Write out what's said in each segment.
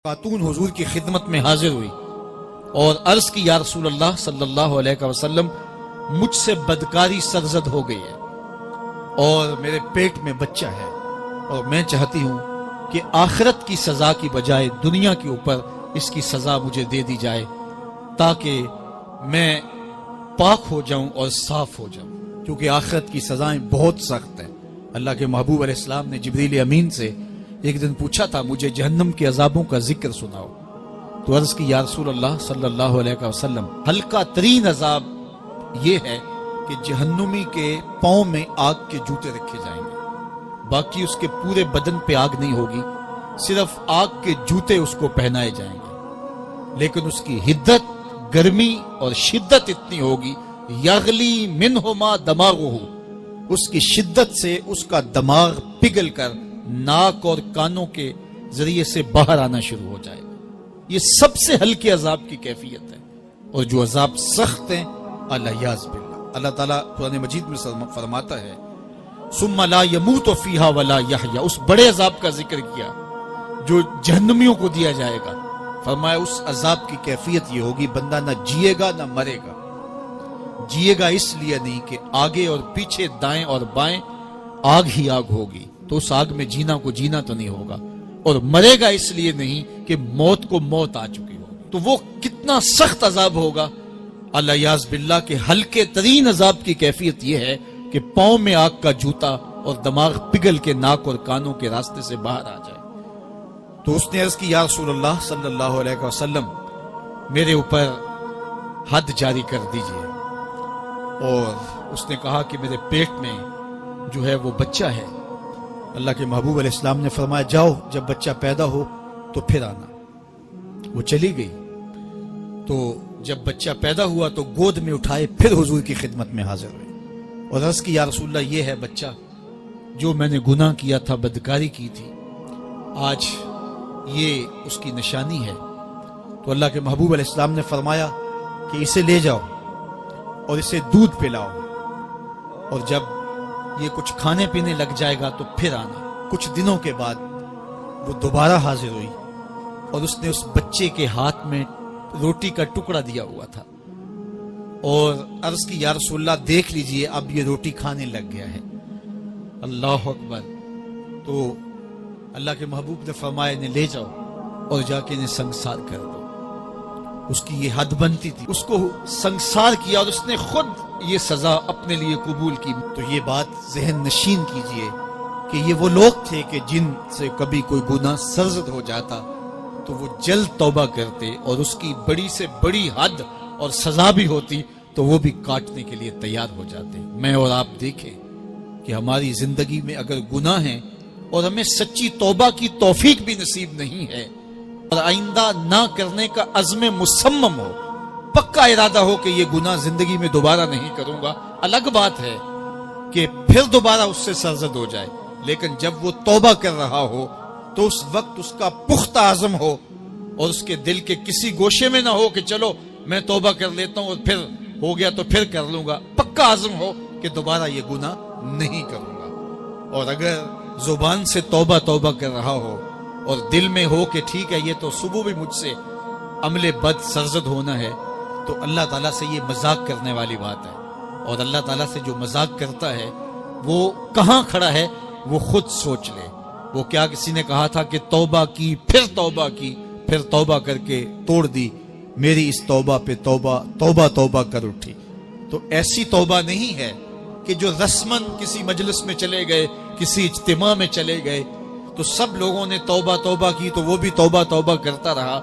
خاتون حضور کی خدمت میں حاضر ہوئی اور عرض کی یا رسول اللہ صلی اللہ علیہ وسلم مجھ سے بدکاری سرزد ہو گئی ہے اور میرے پیٹ میں بچہ ہے اور میں چاہتی ہوں کہ آخرت کی سزا کی بجائے دنیا کے اوپر اس کی سزا مجھے دے دی جائے تاکہ میں پاک ہو جاؤں اور صاف ہو جاؤں، کیونکہ آخرت کی سزائیں بہت سخت ہیں۔ اللہ کے محبوب علیہ السلام نے جبریل امین سے ایک دن پوچھا تھا مجھے جہنم کے عذابوں کا ذکر سناؤ، تو عرض کی یا رسول اللہ صلی اللہ علیہ وسلم ہلکا ترین عذاب یہ ہے کہ جہنمی کے پاؤں میں آگ کے جوتے رکھے جائیں گے، باقی اس کے پورے بدن پہ آگ نہیں ہوگی، صرف آگ کے جوتے اس کو پہنائے جائیں گے، لیکن اس کی حدت، گرمی اور شدت اتنی ہوگی یغلی منہما دماغہ، اس کی شدت سے اس کا دماغ پگھل کر ناک اور کانوں کے ذریعے سے باہر آنا شروع ہو جائے گا۔ یہ سب سے ہلکے عذاب کی کیفیت ہے، اور جو عذاب سخت ہیں الیاذ باللہ، اللہ تعالیٰ قرآن مجید میں فرماتا ہے ثم لا يموت فیہا ولا یحیا، اس بڑے عذاب کا ذکر کیا جو جہنمیوں کو دیا جائے گا، فرمایا اس عذاب کی کیفیت یہ ہوگی بندہ نہ جیے گا نہ مرے گا۔ جیے گا اس لیے نہیں کہ آگے اور پیچھے دائیں اور بائیں آگ ہی آگ ہوگی، تو اس آگ میں جینا کو جینا تو نہیں ہوگا، اور مرے گا اس لیے نہیں کہ موت کو موت آ چکی ہوگی۔ تو وہ کتنا سخت عذاب ہوگا الیاذ باللہ کہ ہلکے ترین عذاب کی کیفیت یہ ہے کہ پاؤں میں آگ کا جوتا اور دماغ پگھل کے ناک اور کانوں کے راستے سے باہر آ جائے۔ تو اس نے عرض کی یا رسول اللہ صلی اللہ علیہ وسلم میرے اوپر حد جاری کر دیجئے، اور اس نے کہا کہ میرے پیٹ میں جو ہے وہ بچہ ہے۔ اللہ کے محبوب علیہ السلام نے فرمایا جاؤ جب بچہ پیدا ہو تو پھر آنا۔ وہ چلی گئی، تو جب بچہ پیدا ہوا تو گود میں اٹھائے پھر حضور کی خدمت میں حاضر ہوئے اور عرض کی یا رسول اللہ یہ ہے بچہ جو میں نے گناہ کیا تھا، بدکاری کی تھی، آج یہ اس کی نشانی ہے۔ تو اللہ کے محبوب علیہ السلام نے فرمایا کہ اسے لے جاؤ اور اسے دودھ پلاؤ، اور جب یہ کچھ کھانے پینے لگ جائے گا تو پھر آنا۔ کچھ دنوں کے بعد وہ دوبارہ حاضر ہوئی اور اس نے اس بچے کے ہاتھ میں روٹی کا ٹکڑا دیا ہوا تھا اور عرض کی یا رسول اللہ دیکھ لیجئے اب یہ روٹی کھانے لگ گیا ہے۔ اللہ اکبر۔ تو اللہ کے محبوب نے فرمایا انہیں لے جاؤ اور جا کے انہیں سنگسار کر دو۔ اس کی یہ حد بنتی تھی، اس کو سنگسار کیا اور اس نے خود یہ سزا اپنے لیے قبول کی۔ تو یہ بات ذہن نشین کیجئے کہ یہ وہ لوگ تھے کہ جن سے کبھی کوئی گناہ سرزد ہو جاتا تو وہ جلد توبہ کرتے، اور اس کی بڑی سے بڑی حد اور سزا بھی ہوتی تو وہ بھی کاٹنے کے لیے تیار ہو جاتے۔ میں اور آپ دیکھیں کہ ہماری زندگی میں اگر گناہ ہیں اور ہمیں سچی توبہ کی توفیق بھی نصیب نہیں ہے اور آئندہ نہ کرنے کا عزم مصمم ہو، پکا ارادہ ہو کہ یہ گناہ زندگی میں دوبارہ نہیں کروں گا، الگ بات ہے کہ پھر دوبارہ اس سے سرزد ہو جائے، لیکن جب وہ توبہ کر رہا ہو تو اس وقت اس کا پختہ عزم ہو اور اس کے دل کے کسی گوشے میں نہ ہو کہ چلو میں توبہ کر لیتا ہوں اور پھر ہو گیا تو پھر کر لوں گا، پکا عزم ہو کہ دوبارہ یہ گناہ نہیں کروں گا۔ اور اگر زبان سے توبہ توبہ کر رہا ہو اور دل میں ہو کہ ٹھیک ہے یہ تو صبح بھی مجھ سے عمل بد سرزد ہونا ہے، تو اللہ تعالیٰ سے یہ مذاق کرنے والی بات ہے، اور اللہ تعالیٰ سے جو مذاق کرتا ہے وہ کہاں کھڑا ہے وہ خود سوچ لے۔ وہ کیا کسی نے کہا تھا کہ توبہ کی پھر توبہ کر کے توڑ دی، میری اس توبہ پہ توبہ توبہ توبہ کر اٹھی۔ تو ایسی توبہ نہیں ہے کہ جو رسماً کسی مجلس میں چلے گئے، کسی اجتماع میں چلے گئے تو سب لوگوں نے توبہ توبہ کی تو وہ بھی توبہ توبہ کرتا رہا،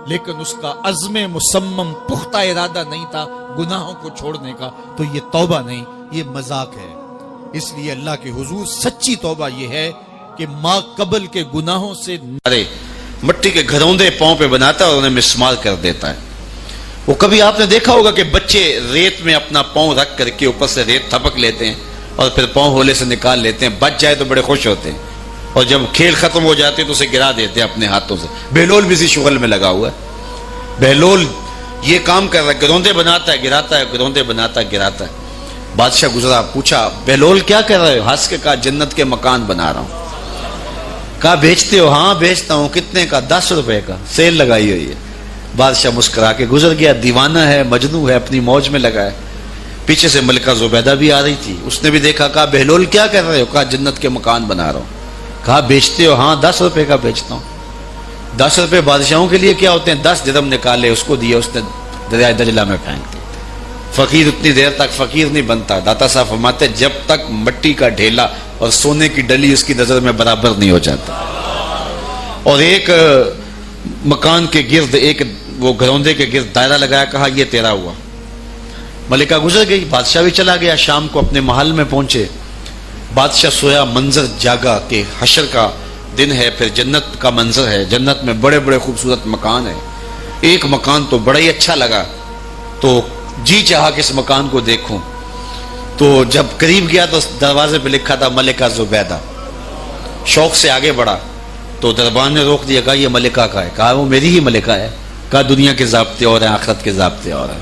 لیکن اس کا عزم مصمم پختہ ارادہ نہیں تھا گناہوں کو چھوڑنے کا، تو یہ توبہ نہیں، یہ مذاق ہے۔ اس لیے اللہ کے حضور سچی توبہ یہ ہے کہ ماں قبل کے گناہوں سے مٹی کے گھروندے پاؤں پہ بناتا ہے اور انہیں مسمار کر دیتا ہے۔ وہ کبھی آپ نے دیکھا ہوگا کہ بچے ریت میں اپنا پاؤں رکھ کر کے اوپر سے ریت تھپک لیتے ہیں اور پھر پاؤں ہولے سے نکال لیتے ہیں، بچ جائے تو بڑے خوش ہوتے ہیں، اور جب کھیل ختم ہو جاتے ہیں تو اسے گرا دیتے ہیں اپنے ہاتھوں سے۔ بہلول بھی اسی شغل میں لگا ہوا ہے، بہلول یہ کام کر رہا ہے، گروندے بناتا ہے گراتا ہے، گروندے بناتا ہے گراتا ہے۔ بادشاہ گزرا، پوچھا بہلول کیا کر رہے ہو؟ ہنس کے کہا جنت کے مکان بنا رہا ہوں۔ کہا بیچتے ہو؟ ہاں بیچتا ہوں. کتنے کا؟ 10 روپے کا، سیل لگائی ہوئی ہے. بادشاہ مسکرا کے گزر گیا. دیوانہ ہے، مجنوں ہے، اپنی موج میں لگا ہے. پیچھے سے ملکہ زبیدہ بھی آ رہی تھی. اس نے بھی دیکھا. کہا بہلول کیا کر رہے ہو؟ کہا جنت کے مکان بنا رہا ہوں. کہا بیچتے ہو؟ ہاں 10 روپے کا بیچتا ہوں. 10 روپے بادشاہوں کے لیے کیا ہوتے ہیں؟ 10 درہم نکالے، اس کو دیے، اس نے دریائے دجلہ میں پھینک دی. فقیر اتنی دیر تک فقیر نہیں بنتا. داتا صاحب فرماتے جب تک مٹی کا ڈھیلا اور سونے کی ڈلی اس کی نظر میں برابر نہیں ہو جاتا. اور ایک مکان کے گرد، ایک وہ گھروندے کے گرد دائرہ لگایا. کہا یہ تیرا ہوا. ملکہ گزر گئی. بادشاہ بھی چلا گیا. شام کو اپنے محل میں پہنچے. بادشاہ سویا. منظر جاگا کہ حشر کا دن ہے، پھر جنت کا منظر ہے. جنت میں بڑے بڑے خوبصورت مکان ہیں. ایک مکان تو بڑا ہی اچھا لگا، تو جی چاہا کہ اس مکان کو دیکھوں. تو جب قریب گیا تو دروازے پہ لکھا تھا ملکہ زبیدہ. شوق سے آگے بڑھا تو دربان نے روک دیا. کہا یہ ملکہ کا ہے. کہا وہ میری ہی ملکہ ہے. کہا دنیا کے ضابطے اور ہیں، آخرت کے ضابطے اور ہیں.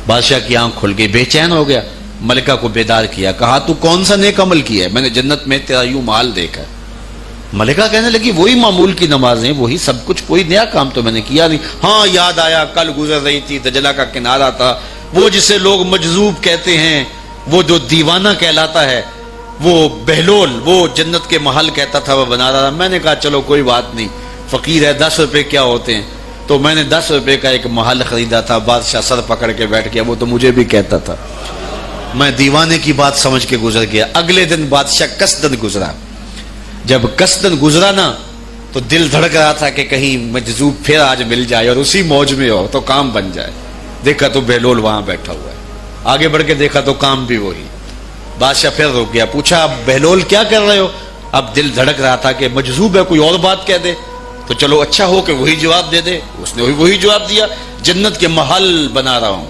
بادشاہ کی آنکھ کھل گئی، بے چین ہو گیا. ملکہ کو بیدار کیا. کہا تو کون سا نیک عمل کیا ہے؟ میں نے جنت میں تیرا یوں محل دیکھا. ملکہ کہنے لگی وہی معمول کی نمازیں، وہی سب کچھ، کوئی نیا کام تو میں نے کیا نہیں. ہاں یاد آیا، کل گزر رہی تھی، دجلہ کا کنارہ تھا، وہ جسے لوگ مجذوب کہتے ہیں، وہ جو دیوانہ کہلاتا ہے، وہ بہلول، وہ جنت کے محل کہتا تھا، وہ بنا رہا تھا. میں نے کہا چلو کوئی بات نہیں، فقیر ہے، 10 روپے کیا ہوتے ہیں. تو میں نے 10 روپے کا ایک محل خریدا تھا. بادشاہ سر پکڑ کے بیٹھ گیا. وہ تو مجھے بھی کہتا تھا. میں دیوانے کی بات سمجھ کے گزر گیا. اگلے دن بادشاہ قصدن گزرا. جب قصدن گزرا نا تو دل دھڑک رہا تھا کہ کہیں مجذوب پھر آج مل جائے اور اسی موج میں ہو تو کام بن جائے. دیکھا تو بہلول وہاں بیٹھا ہوا ہے. آگے بڑھ کے دیکھا تو کام بھی وہی. بادشاہ پھر رک گیا. پوچھا اب بہلول کیا کر رہے ہو؟ اب دل دھڑک رہا تھا کہ مجذوب ہے، کوئی اور بات کہہ دے تو چلو اچھا ہو کہ وہی جواب دے دے. اس نے وہی جواب دیا، جنت کے محل بنا رہا ہوں.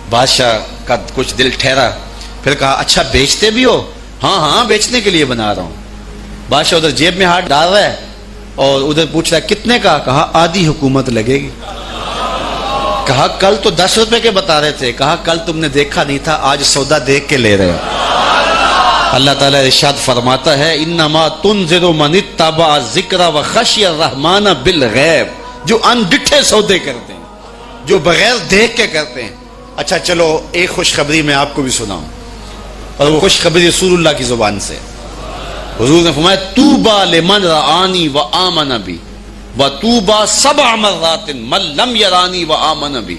بادشاہ کا کچھ دل ٹھہرا. پھر کہا اچھا بیچتے بھی ہو؟ ہاں ہاں بیچنے کے لیے بنا رہا ہوں. بادشاہ ادھر جیب میں ہاتھ ڈال رہا ہے اور ادھر پوچھ رہا ہے کتنے کا؟ کہا آدھی حکومت لگے گی. کہا کل تو 10 روپے کے بتا رہے تھے. کہا کل تم نے دیکھا نہیں تھا، آج سودا دیکھ کے لے رہے ہو. اللہ تعالیٰ ارشاد فرماتا ہے انما تنذر من اتبع ذکر وخشی الرحمن بالغیب. جو ان ڈٹھے سودے کرتے ہیں، جو بغیر دیکھ کے کرتے ہیں. اچھا چلو ایک خوشخبری میں آپ کو بھی سناؤں، اور وہ خوشخبری رسول اللہ کی زبان سے. حضور نے فرمایا طوبی لمن رآنی وآمن بی وطوبی 7 مرات من لم یرانی وآمن بی.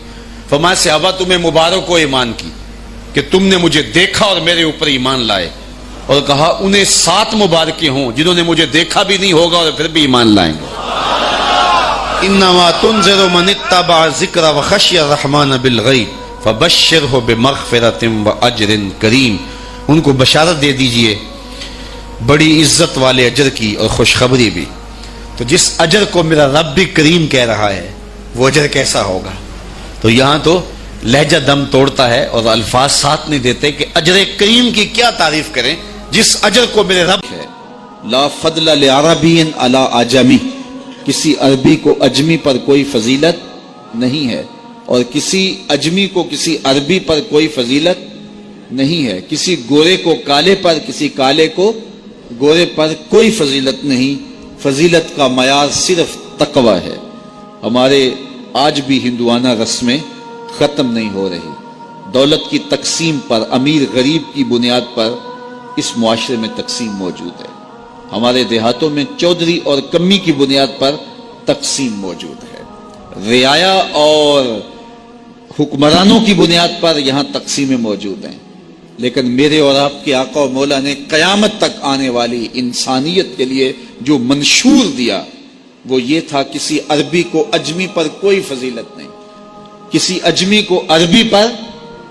فرمایا صحابہ تمہیں مبارک ہو ایمان کی کہ تم نے مجھے دیکھا اور میرے اوپر ایمان لائے. اور کہا انہیں 7 مبارکیں ہوں جنہوں نے مجھے دیکھا بھی نہیں ہوگا اور پھر بھی ایمان لائیں گے. انما تنذر من اتبع ذکر وخشی الرحمن بالغیب فبشرہ بمغفرۃ واجر کریم. ان کو بشارت دے دیجئے بڑی عزت والے اجر کی اور خوشخبری بھی. تو جس اجر کو میرا رب بھی کریم کہہ رہا ہے وہ اجر کیسا ہوگا. تو یہاں تو لہجہ دم توڑتا ہے اور الفاظ ساتھ نہیں دیتے کہ اجر کریم کی کیا تعریف کریں جس اجر کو میرے رب ہے. لا فضل لعربی علی اعجمی. کسی عربی کو اجمی پر کوئی فضیلت نہیں ہے اور کسی اجمی کو کسی عربی پر کوئی فضیلت نہیں ہے. کسی گورے کو کالے پر، کسی کالے کو گورے پر کوئی فضیلت نہیں. فضیلت کا معیار صرف تقوی ہے. ہمارے آج بھی ہندوانہ رسمیں ختم نہیں ہو رہی. دولت کی تقسیم پر، امیر غریب کی بنیاد پر اس معاشرے میں تقسیم موجود ہے. ہمارے دیہاتوں میں چودھری اور کمی کی بنیاد پر تقسیم موجود ہے. رعایا اور حکمرانوں کی بنیاد پر یہاں تقسیمیں موجود ہیں. لیکن میرے اور آپ کے آقا و مولا نے قیامت تک آنے والی انسانیت کے لیے جو منشور دیا وہ یہ تھا کسی عربی کو اجمی پر کوئی فضیلت نہیں، کسی اجمی کو عربی پر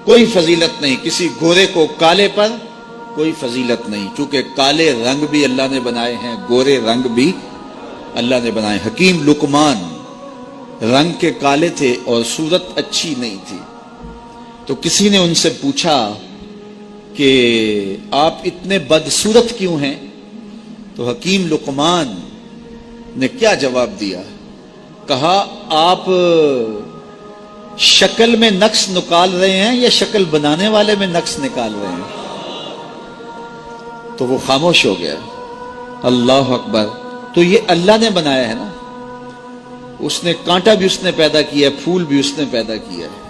کوئی فضیلت نہیں، کسی گورے کو کالے پر کوئی فضیلت نہیں. چونکہ کالے رنگ بھی اللہ نے بنائے ہیں، گورے رنگ بھی اللہ نے بنائے. حکیم لقمان رنگ کے کالے تھے اور صورت اچھی نہیں تھی. تو کسی نے ان سے پوچھا کہ آپ اتنے بدصورت کیوں ہیں؟ تو حکیم لقمان نے کیا جواب دیا؟ کہا آپ شکل میں نقص نکال رہے ہیں یا شکل بنانے والے میں نقص نکال رہے ہیں؟ تو وہ خاموش ہو گیا. اللہ اکبر. تو یہ اللہ نے بنایا ہے نا, اس نے کانٹا بھی اس نے پیدا کیا ہے, پھول بھی اس نے پیدا کیا ہے,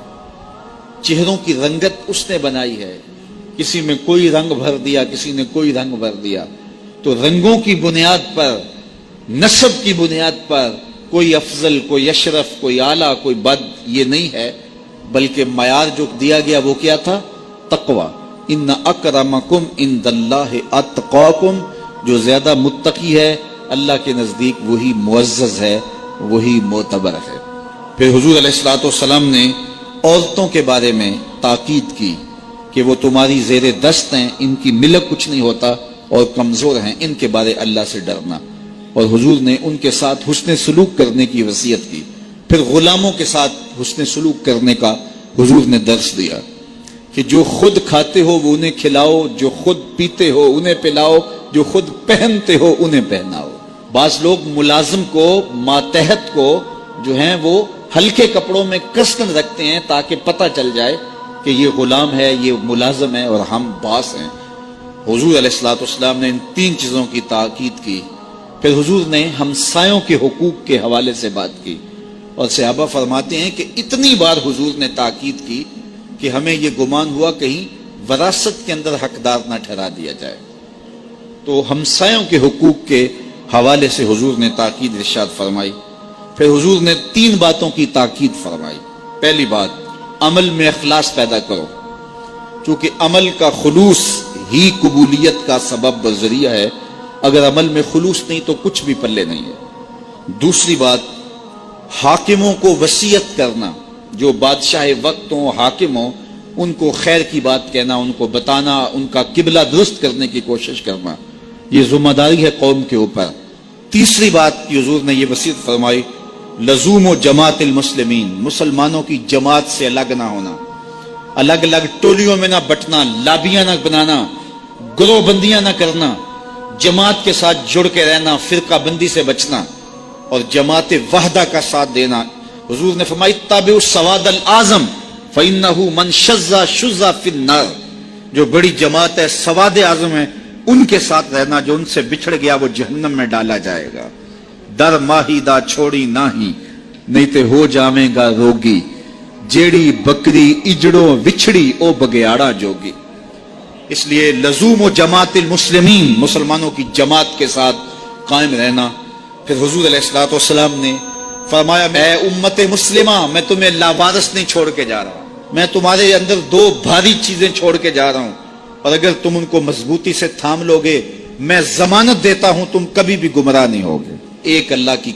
چہروں کی رنگت اس نے بنائی ہے, کسی میں کوئی رنگ بھر دیا, کسی نے کوئی رنگ بھر دیا. تو رنگوں کی بنیاد پر, نسب کی بنیاد پر کوئی افضل, کوئی اشرف, کوئی اعلیٰ, کوئی بد, یہ نہیں ہے, بلکہ معیار جو دیا گیا وہ کیا تھا؟ تقوی. ان اکرمکم عند اللہ اتقاکم, جو زیادہ متقی ہے اللہ کے نزدیک وہی معزز ہے, وہی معتبر ہے. پھر حضور علیہ الصلوۃ والسلام نے عورتوں کے بارے میں تاکید کی کہ وہ تمہاری زیر دست ہیں, ان کی ملک کچھ نہیں ہوتا اور کمزور ہیں, ان کے بارے اللہ سے ڈرنا. اور حضور نے ان کے ساتھ حسن سلوک کرنے کی وصیت کی. پھر غلاموں کے ساتھ حسن سلوک کرنے کا حضور نے درس دیا کہ جو خود کھاتے ہو وہ انہیں کھلاؤ, جو خود پیتے ہو انہیں پلاؤ, جو خود پہنتے ہو انہیں پہناؤ. بعض لوگ ملازم کو, ماتحت کو جو ہیں وہ ہلکے کپڑوں میں کس کر رکھتے ہیں تاکہ پتہ چل جائے کہ یہ غلام ہے, یہ ملازم ہے اور ہم باس ہیں. حضور علیہ الصلوۃ والسلام نے ان 3 چیزوں کی تاکید کی. پھر حضور نے ہمسایوں کے حقوق کے حوالے سے بات کی, اور صحابہ فرماتے ہیں کہ اتنی بار حضور نے تاکید کی کہ ہمیں یہ گمان ہوا کہیں وراثت کے اندر حقدار نہ ٹھہرا دیا جائے. تو ہمسایوں کے حقوق کے حوالے سے حضور نے تاکید ارشاد فرمائی. پھر حضور نے 3 باتوں کی تاکید فرمائی. پہلی بات, عمل میں اخلاص پیدا کرو, چونکہ عمل کا خلوص ہی قبولیت کا سبب و ذریعہ ہے. اگر عمل میں خلوص نہیں تو کچھ بھی پلے نہیں ہے. دوسری بات, حاکموں کو وصیت کرنا, جو بادشاہ وقت ہوں, حاکم ہوں, ان کو خیر کی بات کہنا, ان کو بتانا, ان کا قبلہ درست کرنے کی کوشش کرنا, یہ ذمہ داری ہے قوم کے اوپر. تیسری بات کی حضور نے یہ وصیت فرمائی, لزوم و جماعت المسلمین, مسلمانوں کی جماعت سے الگ نہ ہونا, الگ الگ ٹولیوں میں نہ بٹنا, لابیاں نہ بنانا, گروہ بندیاں نہ کرنا, جماعت کے ساتھ جڑ کے رہنا, فرقہ بندی سے بچنا اور جماعت وحدہ کا ساتھ دینا. حضور نے فرمائی, تابعوا السواد الاعظم فإنه من شذ شذ فی النار, جو بڑی جماعت ہے, سواد اعظم ہے, ان کے ساتھ رہنا, جو ان سے بچھڑ گیا وہ جہنم میں ڈالا جائے گا. در ماہی دا چھوڑی ناہی, نہیں تے ہو جاویں گا روگی, جیڑی بکری اجڑوں وچھڑی او بگیاڑا جوگی. اس لیے لزوم و جماعت المسلمین, مسلمانوں کی جماعت کے ساتھ قائم رہنا. پھر حضور علیہ الصلوۃ والسلام نے فرمایا, اے امت مسلمہ, میں تمہیں لاوارث نہیں چھوڑ کے جا رہا, میں تمہارے اندر 2 بھاری چیزیں چھوڑ کے جا رہا ہوں, اور اگر تم ان کو مضبوطی سے تھام لوگے, میں ضمانت دیتا ہوں تم کبھی بھی گمراہ نہیں ہوگے. ایک اللہ کی